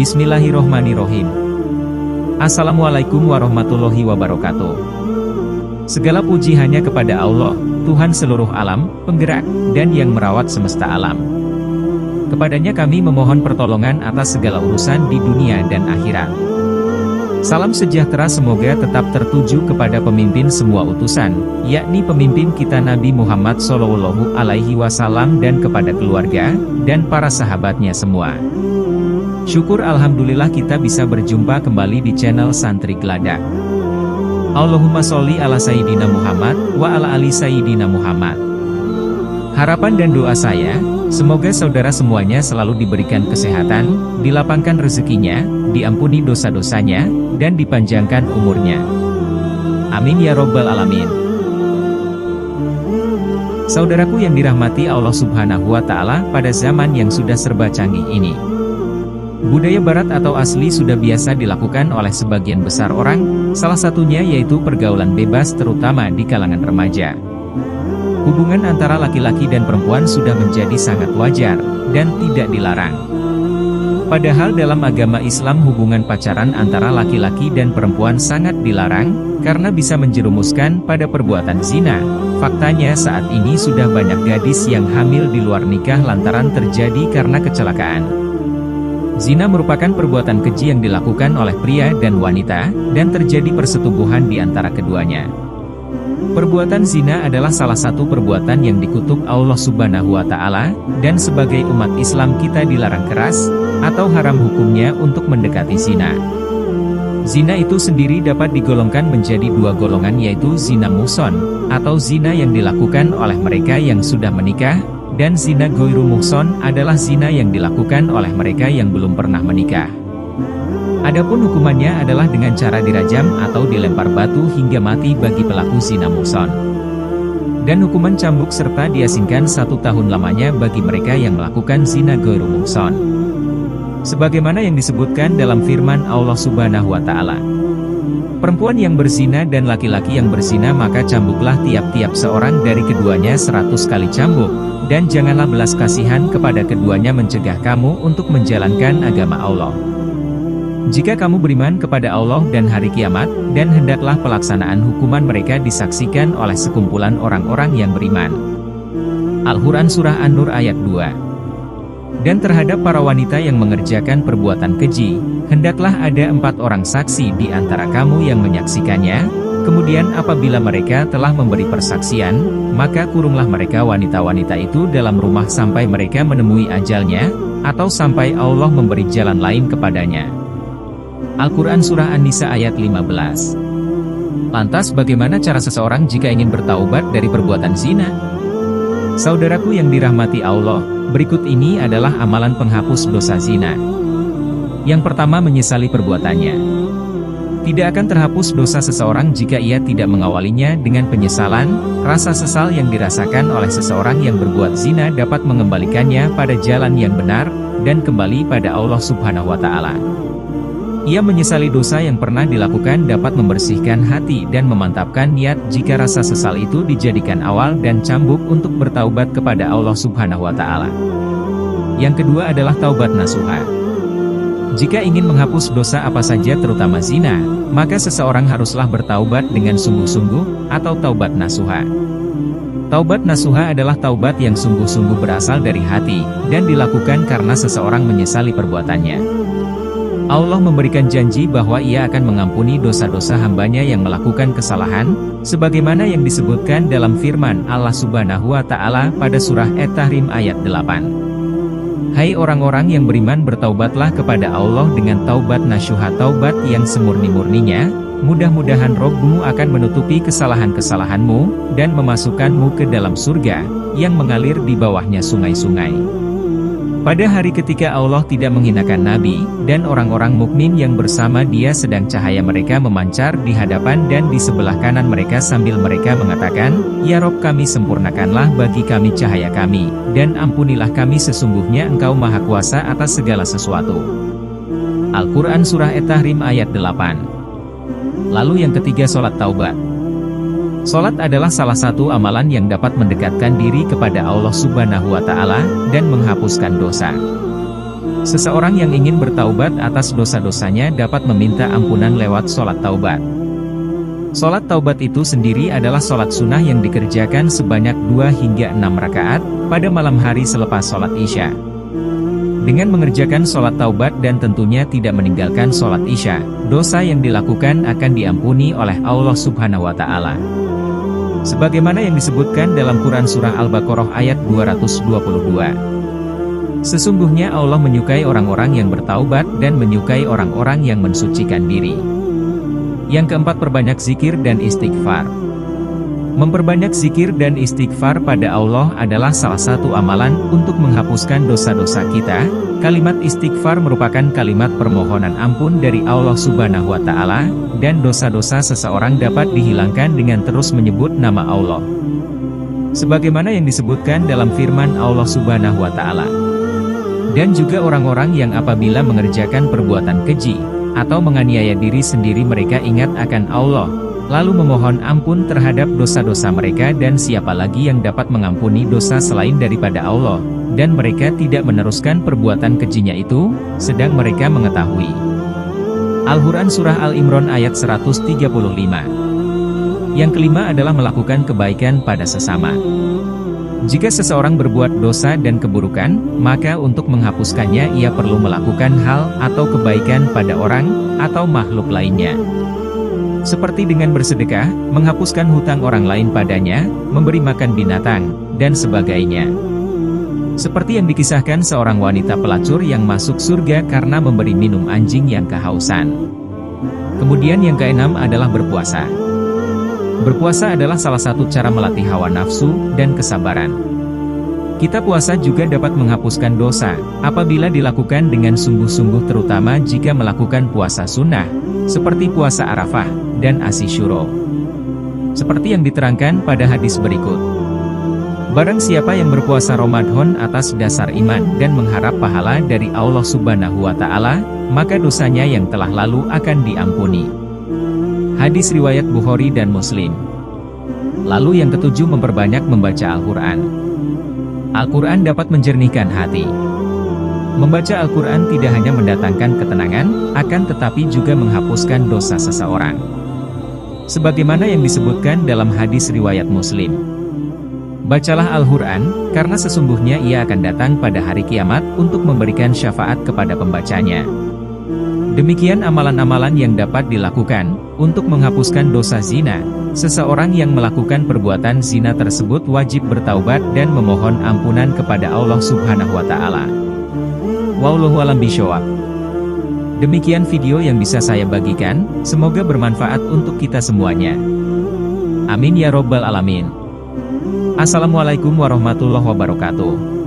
Bismillahirrohmanirrohim. Assalamualaikum warahmatullahi wabarakatuh. Segala puji hanya kepada Allah, Tuhan seluruh alam, penggerak, dan yang merawat semesta alam. Kepadanya kami memohon pertolongan atas segala urusan di dunia dan akhirat. Salam sejahtera semoga tetap tertuju kepada pemimpin semua utusan, yakni pemimpin kita Nabi Muhammad SAW dan kepada keluarga, dan para sahabatnya semua. Syukur alhamdulillah kita bisa berjumpa kembali di channel Santri Geladak. Allahumma sholli ala Sayyidina Muhammad, wa ala ali Sayyidina Muhammad. Harapan dan doa saya, semoga saudara semuanya selalu diberikan kesehatan, dilapangkan rezekinya, diampuni dosa-dosanya, dan dipanjangkan umurnya. Amin ya robbal alamin. Saudaraku yang dirahmati Allah Subhanahu wa Ta'ala, pada zaman yang sudah serba canggih ini, budaya barat atau asli sudah biasa dilakukan oleh sebagian besar orang, salah satunya yaitu pergaulan bebas terutama di kalangan remaja. Hubungan antara laki-laki dan perempuan sudah menjadi sangat wajar, dan tidak dilarang. Padahal dalam agama Islam hubungan pacaran antara laki-laki dan perempuan sangat dilarang, karena bisa menjerumuskan pada perbuatan zina. Faktanya saat ini sudah banyak gadis yang hamil di luar nikah lantaran terjadi karena kecelakaan. Zina merupakan perbuatan keji yang dilakukan oleh pria dan wanita, dan terjadi persetubuhan di antara keduanya. Perbuatan zina adalah salah satu perbuatan yang dikutuk Allah Subhanahu wa Ta'ala, dan sebagai umat Islam kita dilarang keras, atau haram hukumnya untuk mendekati zina. Zina itu sendiri dapat digolongkan menjadi dua golongan, yaitu zina muhson, atau zina yang dilakukan oleh mereka yang sudah menikah, dan zina ghairu muhson adalah zina yang dilakukan oleh mereka yang belum pernah menikah. Adapun hukumannya adalah dengan cara dirajam atau dilempar batu hingga mati bagi pelaku zina muhson. Dan hukuman cambuk serta diasingkan 1 tahun lamanya bagi mereka yang melakukan zina ghairu muhson. Sebagaimana yang disebutkan dalam firman Allah Subhanahu wa Ta'ala. Perempuan yang berzina dan laki-laki yang berzina maka cambuklah tiap-tiap seorang dari keduanya 100 kali cambuk, dan janganlah belas kasihan kepada keduanya mencegah kamu untuk menjalankan agama Allah. Jika kamu beriman kepada Allah dan hari kiamat, dan hendaklah pelaksanaan hukuman mereka disaksikan oleh sekumpulan orang-orang yang beriman. Al-Quran Surah An-Nur ayat 2. Dan terhadap para wanita yang mengerjakan perbuatan keji, hendaklah ada 4 orang saksi di antara kamu yang menyaksikannya, kemudian apabila mereka telah memberi persaksian, maka kurunglah mereka wanita-wanita itu dalam rumah sampai mereka menemui ajalnya, atau sampai Allah memberi jalan lain kepadanya. Al-Quran Surah An-Nisa ayat 15. Lantas bagaimana cara seseorang jika ingin bertaubat dari perbuatan zina? Saudaraku yang dirahmati Allah, berikut ini adalah amalan penghapus dosa zina. Yang pertama, menyesali perbuatannya. Tidak akan terhapus dosa seseorang jika ia tidak mengawalinya dengan penyesalan. Rasa sesal yang dirasakan oleh seseorang yang berbuat zina dapat mengembalikannya pada jalan yang benar, dan kembali pada Allah Subhanahu wa Ta'ala. Ia menyesali dosa yang pernah dilakukan dapat membersihkan hati dan memantapkan niat jika rasa sesal itu dijadikan awal dan cambuk untuk bertaubat kepada Allah Subhanahu wa Ta'ala. Yang kedua adalah taubat nasuha. Jika ingin menghapus dosa apa saja terutama zina, maka seseorang haruslah bertaubat dengan sungguh-sungguh, atau taubat nasuha. Taubat nasuha adalah taubat yang sungguh-sungguh berasal dari hati, dan dilakukan karena seseorang menyesali perbuatannya. Allah memberikan janji bahwa Ia akan mengampuni dosa-dosa hambanya yang melakukan kesalahan, sebagaimana yang disebutkan dalam firman Allah Subhanahu wa Ta'ala pada surah At-Tahrim ayat 8. Hai orang-orang yang beriman, bertaubatlah kepada Allah dengan taubat nasuha, taubat yang semurni-murninya. Mudah-mudahan Rabb-mu akan menutupi kesalahan-kesalahanmu, dan memasukkanmu ke dalam surga, yang mengalir di bawahnya sungai-sungai. Pada hari ketika Allah tidak menghinakan Nabi, dan orang-orang mukmin yang bersama dia sedang cahaya mereka memancar di hadapan dan di sebelah kanan mereka sambil mereka mengatakan, Ya Rob kami, sempurnakanlah bagi kami cahaya kami, dan ampunilah kami, sesungguhnya Engkau Maha Kuasa atas segala sesuatu. Al-Quran Surah At-Tahrim ayat 8. Lalu yang ketiga, sholat taubat. Salat adalah salah satu amalan yang dapat mendekatkan diri kepada Allah Subhanahu wa Ta'ala dan menghapuskan dosa. Seseorang yang ingin bertaubat atas dosa-dosanya dapat meminta ampunan lewat sholat taubat. Sholat taubat itu sendiri adalah sholat sunnah yang dikerjakan sebanyak 2 hingga 6 rakaat, pada malam hari selepas sholat Isya. Dengan mengerjakan sholat taubat dan tentunya tidak meninggalkan sholat Isya, dosa yang dilakukan akan diampuni oleh Allah Subhanahu wa Ta'ala. Sebagaimana yang disebutkan dalam Quran Surah Al-Baqarah ayat 222. Sesungguhnya Allah menyukai orang-orang yang bertaubat dan menyukai orang-orang yang mensucikan diri. Yang keempat, perbanyak zikir dan istighfar. Memperbanyak zikir dan istighfar pada Allah adalah salah satu amalan untuk menghapuskan dosa-dosa kita. Kalimat istighfar merupakan kalimat permohonan ampun dari Allah Subhanahu wa Ta'ala, dan dosa-dosa seseorang dapat dihilangkan dengan terus menyebut nama Allah. Sebagaimana yang disebutkan dalam firman Allah Subhanahu wa Ta'ala. Dan juga orang-orang yang apabila mengerjakan perbuatan keji, atau menganiaya diri sendiri mereka ingat akan Allah, lalu memohon ampun terhadap dosa-dosa mereka, dan siapa lagi yang dapat mengampuni dosa selain daripada Allah, dan mereka tidak meneruskan perbuatan kejinya itu, sedang mereka mengetahui. Al-Quran Surah Al-Imran ayat 135. Yang kelima adalah melakukan kebaikan pada sesama. Jika seseorang berbuat dosa dan keburukan, maka untuk menghapuskannya ia perlu melakukan hal atau kebaikan pada orang atau makhluk lainnya. Seperti dengan bersedekah, menghapuskan hutang orang lain padanya, memberi makan binatang, dan sebagainya. Seperti yang dikisahkan seorang wanita pelacur yang masuk surga karena memberi minum anjing yang kehausan. Kemudian yang keenam adalah berpuasa. Berpuasa adalah salah satu cara melatih hawa nafsu dan kesabaran. Kita puasa juga dapat menghapuskan dosa, apabila dilakukan dengan sungguh-sungguh, terutama jika melakukan puasa sunnah, seperti puasa Arafah, dan Asyura. Seperti yang diterangkan pada hadis berikut. Barang siapa yang berpuasa Ramadan atas dasar iman dan mengharap pahala dari Allah Subhanahu wa Ta'ala, maka dosanya yang telah lalu akan diampuni. Hadis riwayat Bukhari dan Muslim. Lalu yang ketujuh, memperbanyak membaca Al-Quran. Al-Quran dapat menjernihkan hati. Membaca Al-Quran tidak hanya mendatangkan ketenangan, akan tetapi juga menghapuskan dosa seseorang. Sebagaimana yang disebutkan dalam hadis riwayat Muslim. Bacalah Al-Quran, karena sesungguhnya ia akan datang pada hari kiamat untuk memberikan syafaat kepada pembacanya. Demikian amalan-amalan yang dapat dilakukan untuk menghapuskan dosa zina. Seseorang yang melakukan perbuatan zina tersebut wajib bertaubat dan memohon ampunan kepada Allah Subhanahu wa Ta'ala. Wallahu a'lam bishawab. Demikian video yang bisa saya bagikan, semoga bermanfaat untuk kita semuanya. Amin ya robbal alamin. Assalamualaikum warahmatullahi wabarakatuh.